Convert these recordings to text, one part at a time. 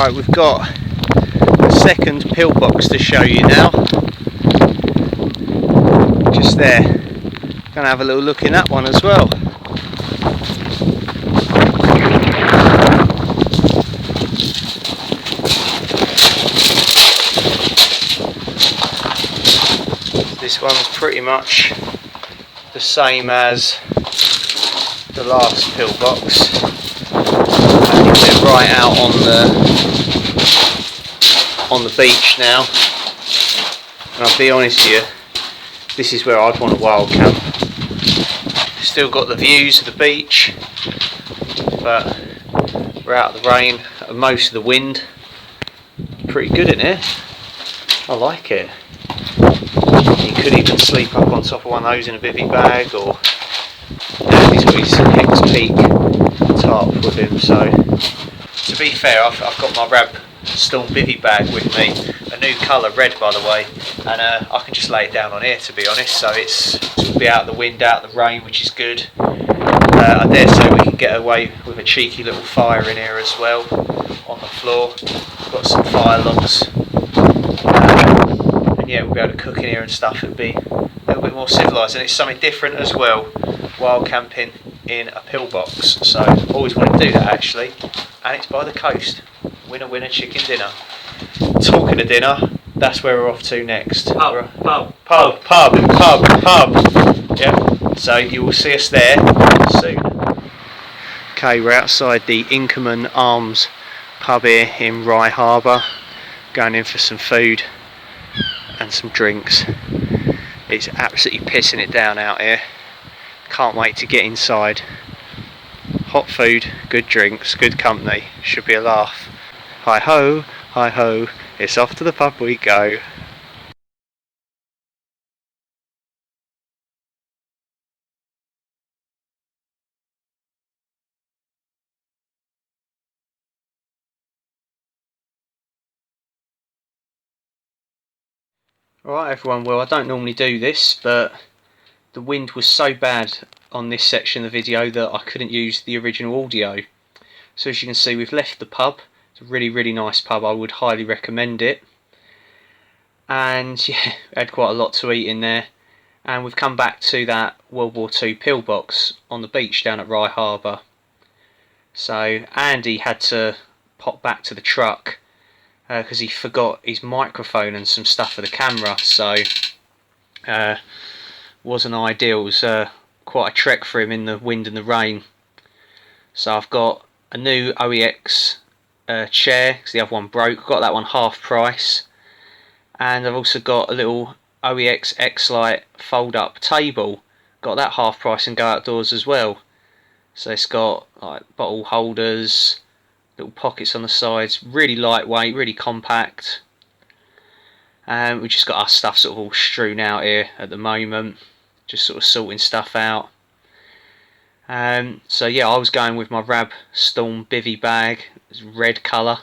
Right, we've got a second pillbox to show you now. Just there. Gonna have a little look in that one as well. This one's pretty much the same as the last pillbox. We're right out on the beach now, and I'll be honest with you, this is where I'd want a wild camp. Still got the views of the beach, but we're out of the rain and most of the wind. Pretty good in here. I like it. You could even sleep up on top of one of those in a bivvy bag, or he's got his Hex Peak tarp with him. So to be fair, I've got my Rab Storm bivvy bag with me, a new colour, red by the way, and I can just lay it down on here, to be honest. So it's will be out of the wind, out of the rain, which is good. I dare say we can get away with a cheeky little fire in here as well on the floor. Got some fire logs, and yeah, we'll be able to cook in here and stuff. It'll be a little bit more civilised, and it's something different as well, wild camping in a pillbox. So always wanted to do that actually, and it's by the coast. Winner winner chicken dinner. Talking of dinner, that's where we're off to next. Pub. Yeah, so you will see us there soon. Okay, we're outside the Inkerman Arms pub here in Rye Harbour, going in for some food and some drinks. It's absolutely pissing it down out here. Can't wait to get inside. Hot food, good drinks, good company. Should be a laugh. Hi ho, it's off to the pub we go. Alright everyone, well I don't normally do this, but the wind was so bad on this section of the video that I couldn't use the original audio. So as you can see, we've left the pub. It's a really nice pub, I would highly recommend it. And yeah, had quite a lot to eat in there. And we've come back to that World War II pillbox on the beach down at Rye Harbour. So Andy had to pop back to the truck because he forgot his microphone and some stuff for the camera. So wasn't ideal. It was quite a trek for him in the wind and the rain. So I've got a new OEX chair because the other one broke. Got that one half price, and I've also got a little OEX X-Lite fold up table. Got that half price and go outdoors as well. So it's got like bottle holders, little pockets on the sides, really lightweight, really compact. We've just got our stuff sort of all strewn out here at the moment, just sort of sorting stuff out. So yeah, I was going with my Rab Storm bivvy bag. It's red colour.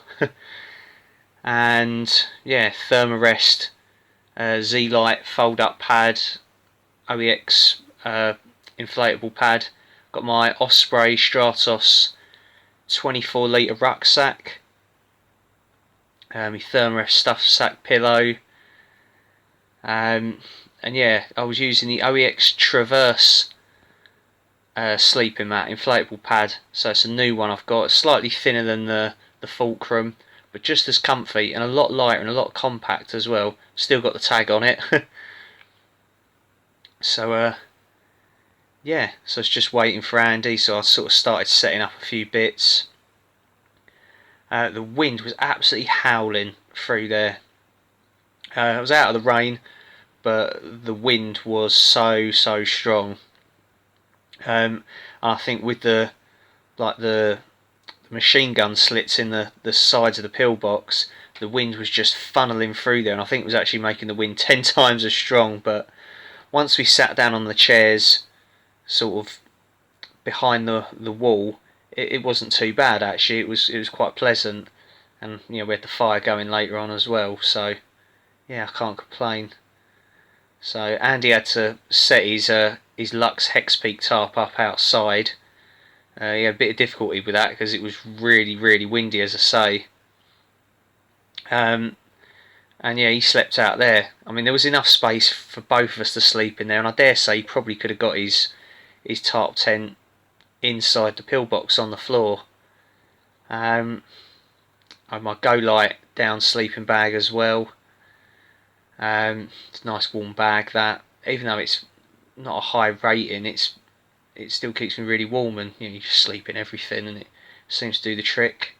And yeah, Thermarest Z-Lite fold up pad, OEX inflatable pad. Got my Osprey Stratos 24 litre rucksack. My Thermarest stuffed sack pillow. And yeah, I was using the OEX Traverse sleeping mat, inflatable pad. So it's a new one I've got. It's slightly thinner than the Fulcrum, but just as comfy and a lot lighter and a lot compact as well. Still got the tag on it. So yeah, so it's just waiting for Andy. So I sort of started setting up a few bits. The wind was absolutely howling through there. I was out of the rain, but the wind was so strong. I think with the machine gun slits in the sides of the pillbox, the wind was just funneling through there, and I think it was actually making the wind 10 times as strong. But once we sat down on the chairs, sort of behind the wall, it wasn't too bad actually. It was quite pleasant, and you know, we had the fire going later on as well. So yeah, I can't complain. So Andy had to set his Lux Hex Peak tarp up outside. He had a bit of difficulty with that because it was really windy, as I say. And yeah, he slept out there. I mean, there was enough space for both of us to sleep in there, and I dare say he probably could have got his tarp tent inside the pillbox on the floor. I had my Go Light down sleeping bag as well. It's a nice warm bag that, even though it's not a high rating, it still keeps me really warm, and you just sleep in everything, and it seems to do the trick.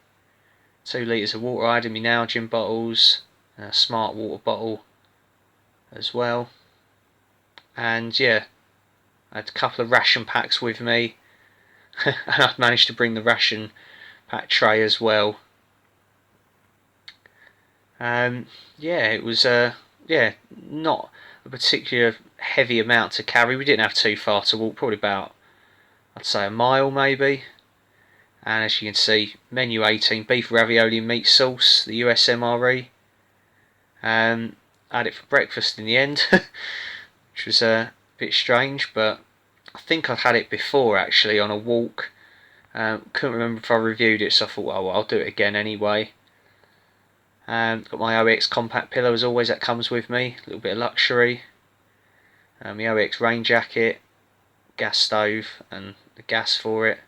2 litres of water I had in my Nalgene bottles, a smart water bottle as well, and yeah, I had a couple of ration packs with me, and I'd managed to bring the ration pack tray as well. Yeah, it was not a particular heavy amount to carry. We didn't have too far to walk, probably about, I'd say, a mile maybe. And as you can see, menu 18, beef ravioli and meat sauce, the USMRE. I had it for breakfast in the end, which was a bit strange, but I think I'd had it before actually on a walk. Couldn't remember if I reviewed it, so I thought, well, I'll do it again anyway. Got my OX compact pillow as always, that comes with me, a little bit of luxury. My OX rain jacket, gas stove and the gas for it,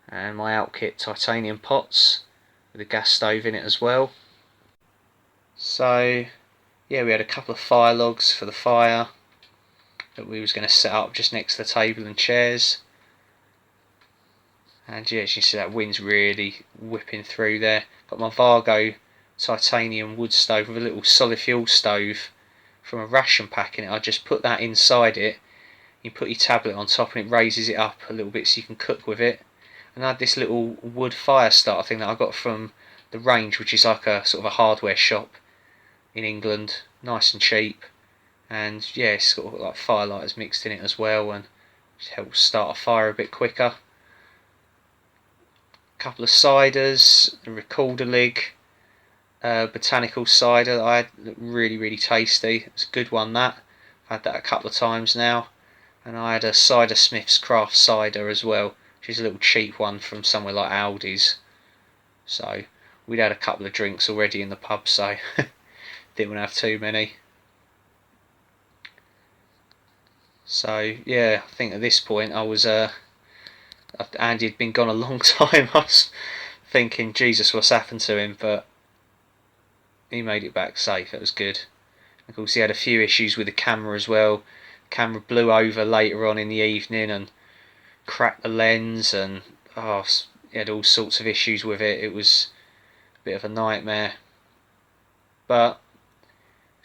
and my Outkit titanium pots with a gas stove in it as well. So yeah, we had a couple of fire logs for the fire that we was going to set up just next to the table and chairs. And yeah, as you can see, that wind's really whipping through there. Got my Vargo titanium wood stove with a little solid fuel stove from a ration pack in it. I just put that inside it. You put your tablet on top and it raises it up a little bit so you can cook with it. And I had this little wood fire starter thing that I got from the Range, which is like a sort of a hardware shop in England, nice and cheap. And yeah, it's got like firelighters mixed in it as well, and it helps start a fire a bit quicker. A couple of ciders, a recorder lig, botanical cider that I had, really tasty. It's a good one that. I've had that a couple of times now. And I had a Cider Smith's Craft Cider as well, which is a little cheap one from somewhere like Aldi's. So we'd had a couple of drinks already in the pub, so didn't want to have too many. So yeah, I think at this point I was Andy had been gone a long time. I was thinking, Jesus, what's happened to him? But he made it back safe. That was good. Of course, he had a few issues with the camera as well. The camera blew over later on in the evening and cracked the lens, and he had all sorts of issues with it. It was a bit of a nightmare. But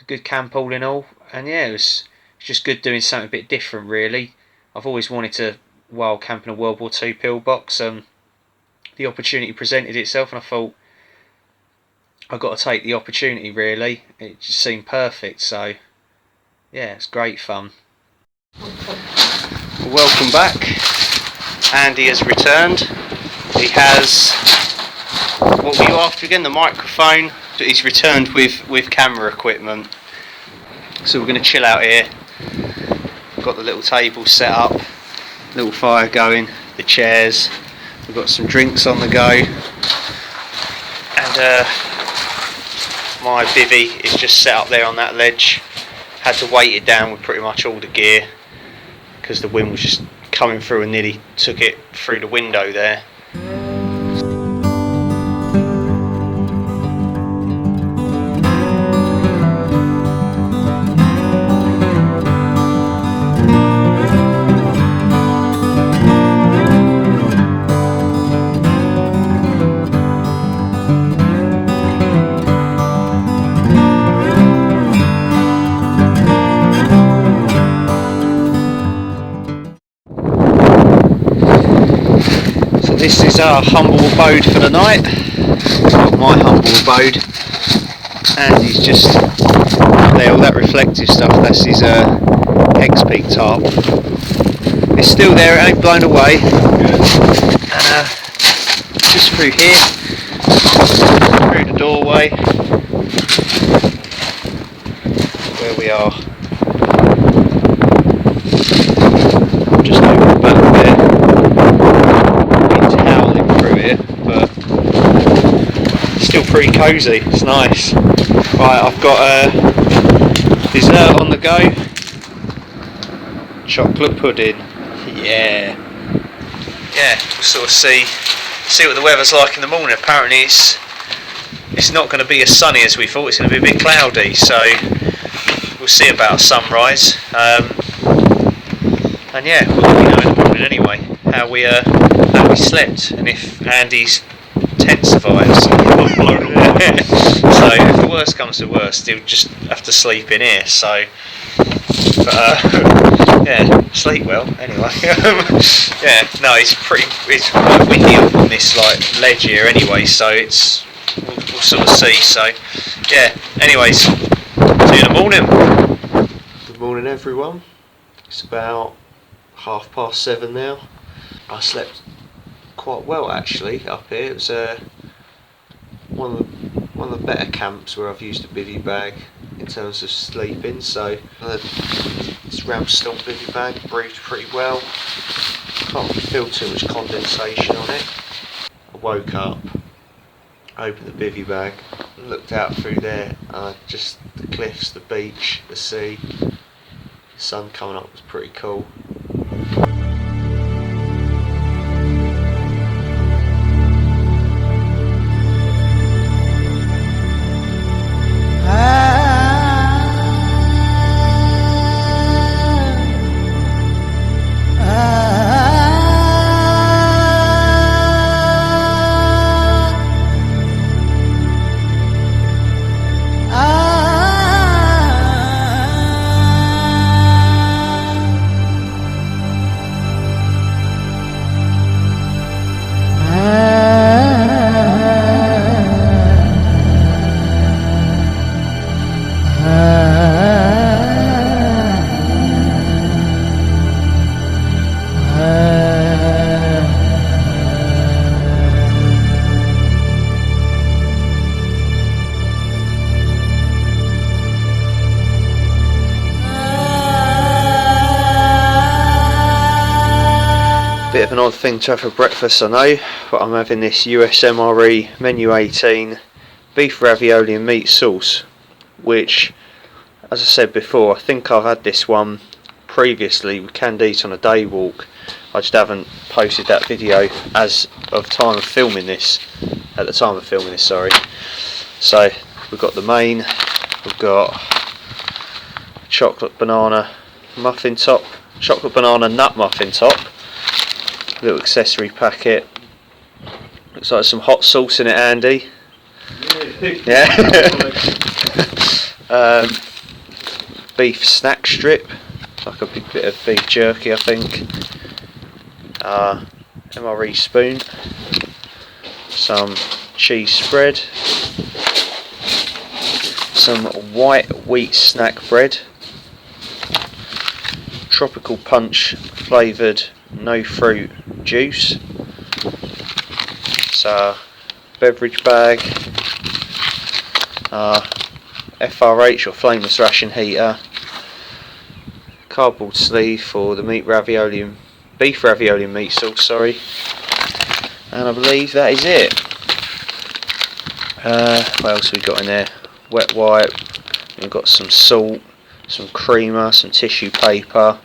a good camp all in all, and yeah, it was just good doing something a bit different really. I've always wanted to wild camp in a World War II pillbox. The opportunity presented itself and I thought I've got to take the opportunity really. It just seemed perfect, so yeah, it's great fun. Welcome back. Andy has returned. He has, what were you after again? The microphone. But he's returned with camera equipment. So we're going to chill out here. Got the little table set up, little fire going, the chairs. We've got some drinks on the go, and my bivvy is just set up there on that ledge. Had to weight it down with pretty much all the gear because the wind was just coming through and nearly took it through the window there. This is our humble abode for the night, my humble abode, and he's just up there, all that reflective stuff, that's his X-Peak tarp. It's still there, it ain't blown away, and just through here, through the doorway, where we are. Just over the back there. But still pretty cosy, it's nice. Right, I've got dessert on the go. Chocolate pudding. Yeah. Yeah, we'll sort of see what the weather's like in the morning. Apparently it's not going to be as sunny as we thought, it's going to be a bit cloudy, so we'll see about sunrise. And yeah, we'll let you know in the morning anyway how we slept, and if Andy's tent survives. So if the worst comes to worst, he'll just have to sleep in here. So, yeah, sleep well anyway. Yeah, no, it's quite windy up on this like ledge here anyway, so we'll sort of see. So, yeah. Anyways, see you in the morning. Good morning, everyone. It's about 7:30 now. I slept quite well actually up here. It was one of the better camps where I've used a bivvy bag in terms of sleeping. So this round stump bivvy bag breathed pretty well. Can't really feel too much condensation on it. I woke up, opened the bivvy bag, looked out through there, just the cliffs, the beach, the sea, the sun coming up was pretty cool. Bit of an odd thing to have for breakfast, I know, but I'm having this USMRE Menu 18 beef ravioli and meat sauce, which, as I said before, I think I've had this one previously. We can eat on a day walk. I just haven't posted that video as of time of filming this. At the time of filming this, sorry. So we've got the main. We've got chocolate banana muffin top, chocolate banana nut muffin top. Little accessory packet. Looks like some hot sauce in it, Andy. Yeah. Beef snack strip, like a big bit of beef jerky, I think. MRE spoon. Some cheese spread. Some white wheat snack bread. Tropical punch flavoured no fruit juice. So beverage bag, FRH or flameless ration heater, cardboard sleeve for the beef ravioli and meat sauce, sorry, and I believe that is it. What else have we got in there? Wet wipe, we've got some salt, some creamer, some tissue paper,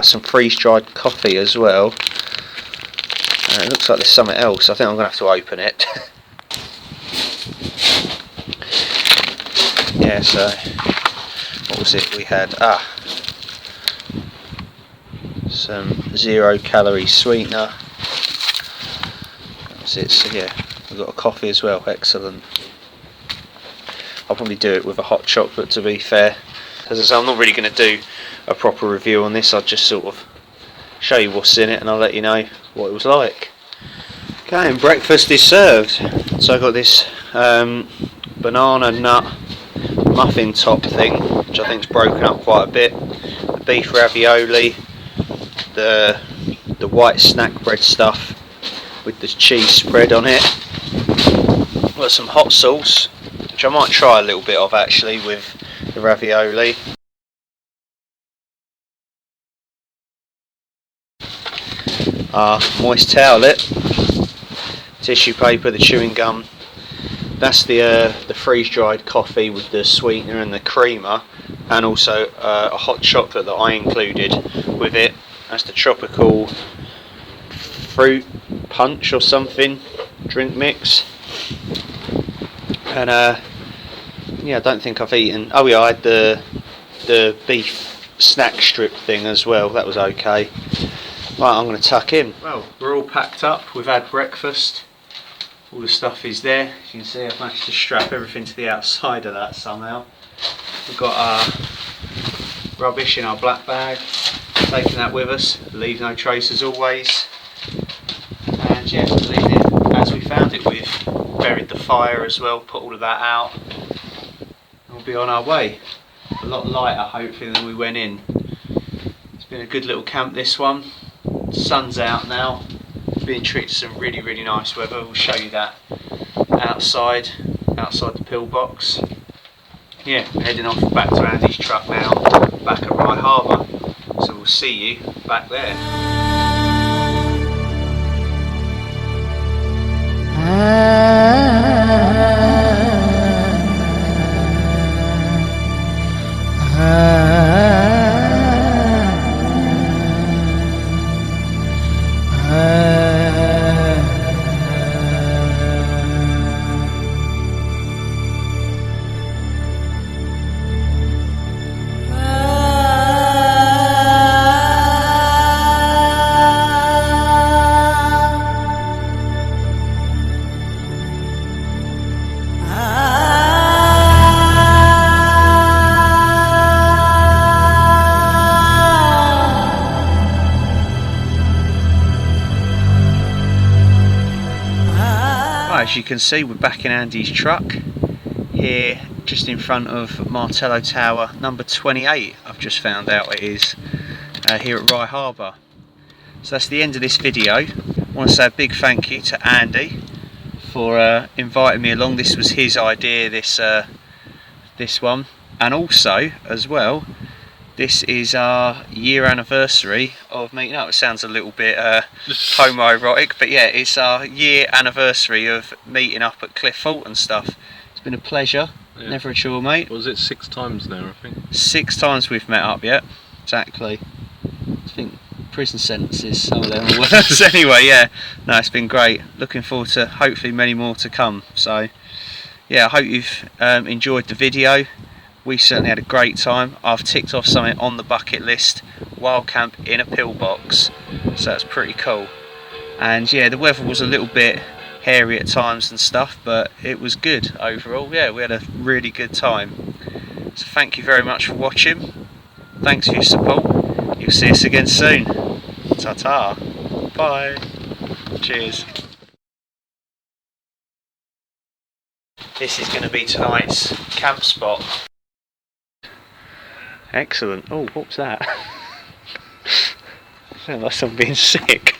some freeze-dried coffee as well. It looks like there's something else. I think I'm going to have to open it. Yeah, so what was it we had? Some 0-calorie sweetener. That was it. So yeah, we've got a coffee as well. Excellent. I'll probably do it with a hot chocolate, to be fair. As I say, I'm not really going to do a proper review on this. I'll just sort of show you what's in it and I'll let you know what it was like. Okay, and breakfast is served. So I've got this banana nut muffin top thing, which I think is broken up quite a bit. The beef ravioli, the white snack bread stuff with the cheese spread on it. Got some hot sauce, which I might try a little bit of actually with the ravioli. Moist towelette. tissue paper, the chewing gum. That's the freeze-dried coffee with the sweetener and the creamer, and also a hot chocolate that I included with it. That's the tropical fruit punch or something drink mix. And yeah, I don't think I've eaten. Oh yeah, I had the beef snack strip thing as well. That was okay. Right, I'm going to tuck in. Well, we're all packed up. We've had breakfast. All the stuff is there. As you can see, I've managed to strap everything to the outside of that somehow. We've got our rubbish in our black bag, taking that with us, leave no trace as always. And yeah, we'll leave it as we found it. We've buried the fire as well, put all of that out, and we'll be on our way. A lot lighter hopefully than we went in. It's been a good little camp, this one. The sun's out now. Being treated to some really nice weather. We'll show you that outside the pillbox. Yeah, we're heading off back to Andy's truck now, back at Rye Harbour. So we'll see you back there. As you can see, we're back in Andy's truck here, just in front of Martello Tower number 28. I've just found out it is here at Rye Harbour. So that's the end of this video. I want to say a big thank you to Andy for inviting me along. This was his idea, this one, and also as well, this is our year anniversary of meeting up. It sounds a little bit homoerotic, but yeah, it's our year anniversary of meeting up at Clifford and stuff. It's been a pleasure, yeah. Never a chore, mate. What was it, 6 times now, I think? 6 times we've met up, yeah, exactly. I think prison sentences, some of them are worse. Anyway, yeah, no, it's been great. Looking forward to hopefully many more to come. So, yeah, I hope you've enjoyed the video. We certainly had a great time. I've ticked off something on the bucket list, wild camp in a pillbox, so that's pretty cool. And yeah, the weather was a little bit hairy at times and stuff, but it was good overall. Yeah, we had a really good time. So thank you very much for watching. Thanks for your support. You'll see us again soon. Ta-ta. Bye. Cheers. This is going to be tonight's camp spot. Excellent. Oh, what's that? Sounds like someone being sick.